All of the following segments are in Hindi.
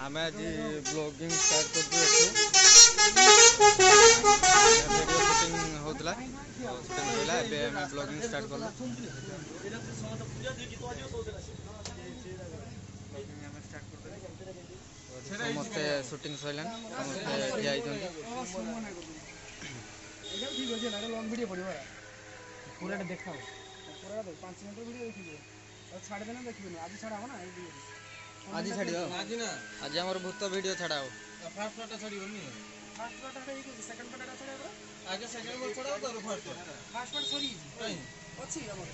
आम आज ब्लॉगिंग स्टार्ट कर वीडियो शूटिंग होता ब्लॉगिंग स्टार्ट कलु समस्ते शूटिंग सर पूरा देखा पूरा 5 मिनट वीडियो देखिए और छाड़ देना देखिए आज छाड़ा हो ना आज छाड़ आज आम भूत वीडियो छाड़ा फास्ट पार्ट छाड़ी होनी फास्ट पार्ट है सेकंड पार्ट छाड़ा आगे सेकंड पार्ट छाड़ा तो फास्ट पार्ट सरी अछि हमर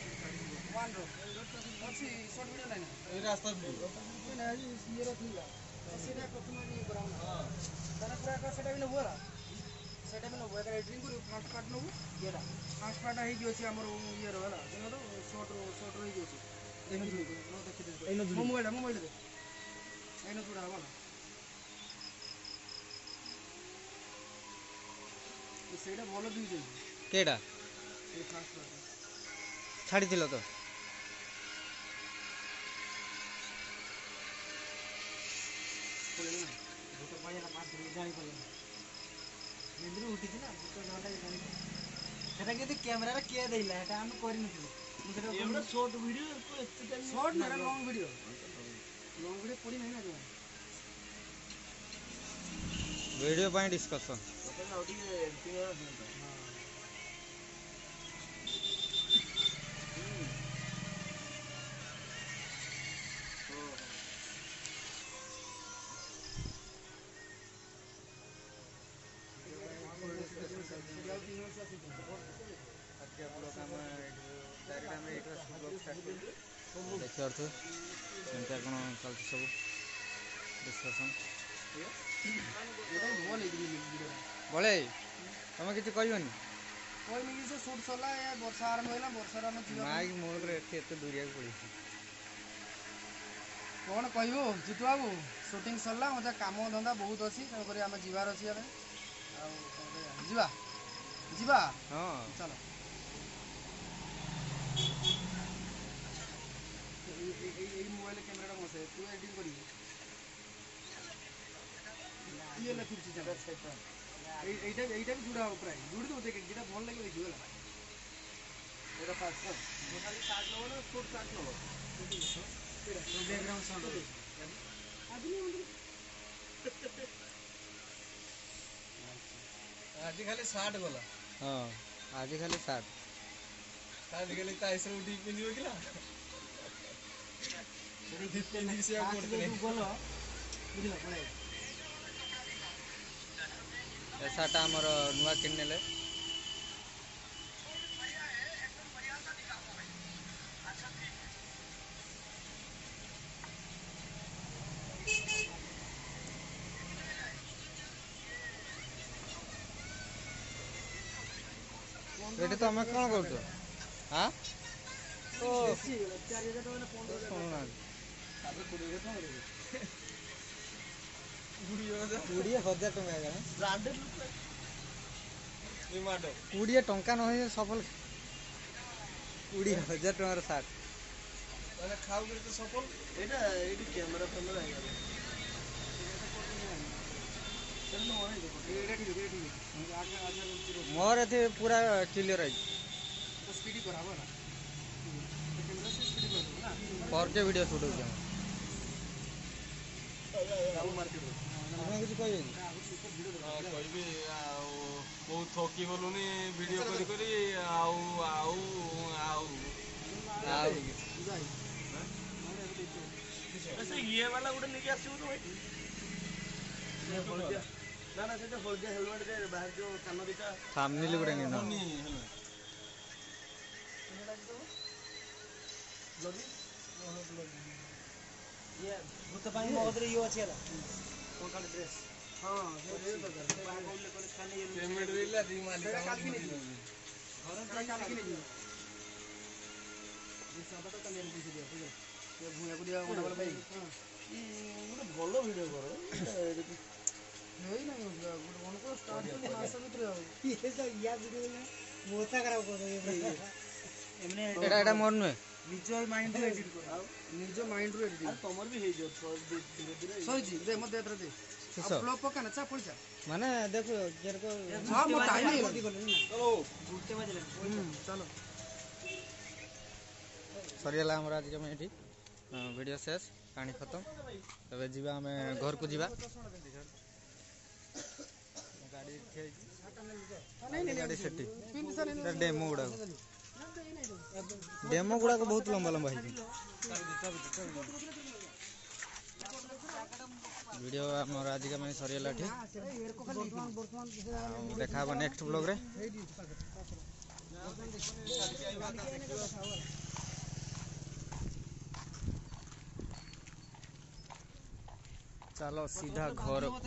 वन रो अछि शॉर्ट वीडियो लाइन ए रास्ता वीडियो ना आज ये रो थिला सेटा प्रथम ये ब्राउन हां ताना पूरा का सेटा भी न हुआ सेटा भी न हुआ एडिटिंग करू फास्ट पार्ट नो येरा फास्ट पार्ट है कि अछि हमर ये रो हला जेनो शॉर्ट रो ही अछि एनो जुड़ी नो देखि दे एनो जुड़ी मोबाइल दे एनो जुड़ा वाला सेटा बोलो दी दे केडा ए फास्ट पार्ट छाड़ी थिलो तो भूत पाया मार जानी पड़े निंद्र उठी थी ना भूत नटा जानी सेटा के कैमरा रे के देला एटा हम करि नथि एटा शॉर्ट वीडियो तो एते टाइम शॉर्ट ना लॉन्ग वीडियो पड़ी नहीं ना जो वीडियो पाई डिस्कशन तो ओटी एडिटिंग वाला देखिए अर्थ एमती कौन चलती सब डिस्कसन बड़े तुम कि कहनी शूट सरला वर्षा आरंभ है माइक मोड दूरिया पड़ी कौन कहू जीतू बाबू शूटिंग सरला मत कम धंदा बहुत अच्छी तेणुक आम जीवार अच्छी जीवा हाँ चलो मोबाइल कैमरा मोसे तू एडिटिंग करी ये लखि छी जगह एटा भी जुड़ा हो प्राय जुड़ दो देख जेटा भल लागे देखियो ला एटा पास खाली काट लो ना शॉट काट लो बैकग्राउंड साउंड आज खाली 60 गला हां आज खाली 60 खाली ताइस उठी पिनियो किला से बोलो बुझला पड़े ऐसाटा हमर नुआ किन नेले एटे तो हमें कौन करतो हां ओ 4000 टका ना 15 सुनना तापर 20 टका कोड़े 1000 टका है ब्रांडेड निमाडो 20 टका न होय सफल 20,000 टका रो 60 माने खाऊ के तो सफल एटा एडी कैमरा फैमरा है मोर एथे पूरा क्लियर है तो स्पीड कराबो ना कैमरा से स्पीड कर दो ना 4K वीडियो शूट हो गया डाबो मार्केट आपन कुछ कहबे हां कहबी बहुत थकी बोलुनी वीडियो करी करी आउ आउ आउ ऐसे ये वाला उड़े लेके आसीबो तो भाई ना ना सेटा हलदिया हेलमेट दे बाहर जो कानो दिटा थंबनेल गुडे नि नहीं ये भूत पानी मगदरे यो अछि हला कोन काल ड्रेस हां ये तो कर बाहर बोलले कोन खाने ये पेमेंट दिला दी मालिक काल की नहीं घर काल की नहीं ये सब तो कल पैसे दियो ठीक है ये भूया को दिया कोन वाला भाई ଗୋଟେ ଭଲ ଭିडिଓ କର नहीं नहीं उनको स्टार्ट तो मास भीतर ये तो या वीडियो में मोता खराब कर दे एमने एटा मोर नुए निज माइंड रू एडिट कर निज माइंड रू एडिट ତମର ବି ହେଇଯିବ ଧୀରେ ଧୀରେ सही दे मत दे दे शेष फ्लो पका ना चा पड़ जा माने देखो जेरको हां मो टाइम नहीं चलो चलो सरीगला आम आज कम ये वीडियो शेष पानी खत्म तबे जीवा आम घर को जीवा गाड़ी गाड़ी सेठी डेमो गुड़ा को बहुत लंबा लंबा है वीडियो आमर आज का मैं सरीगला देखा नेक्स्ट ब्लॉग रे चलो सीधा घर को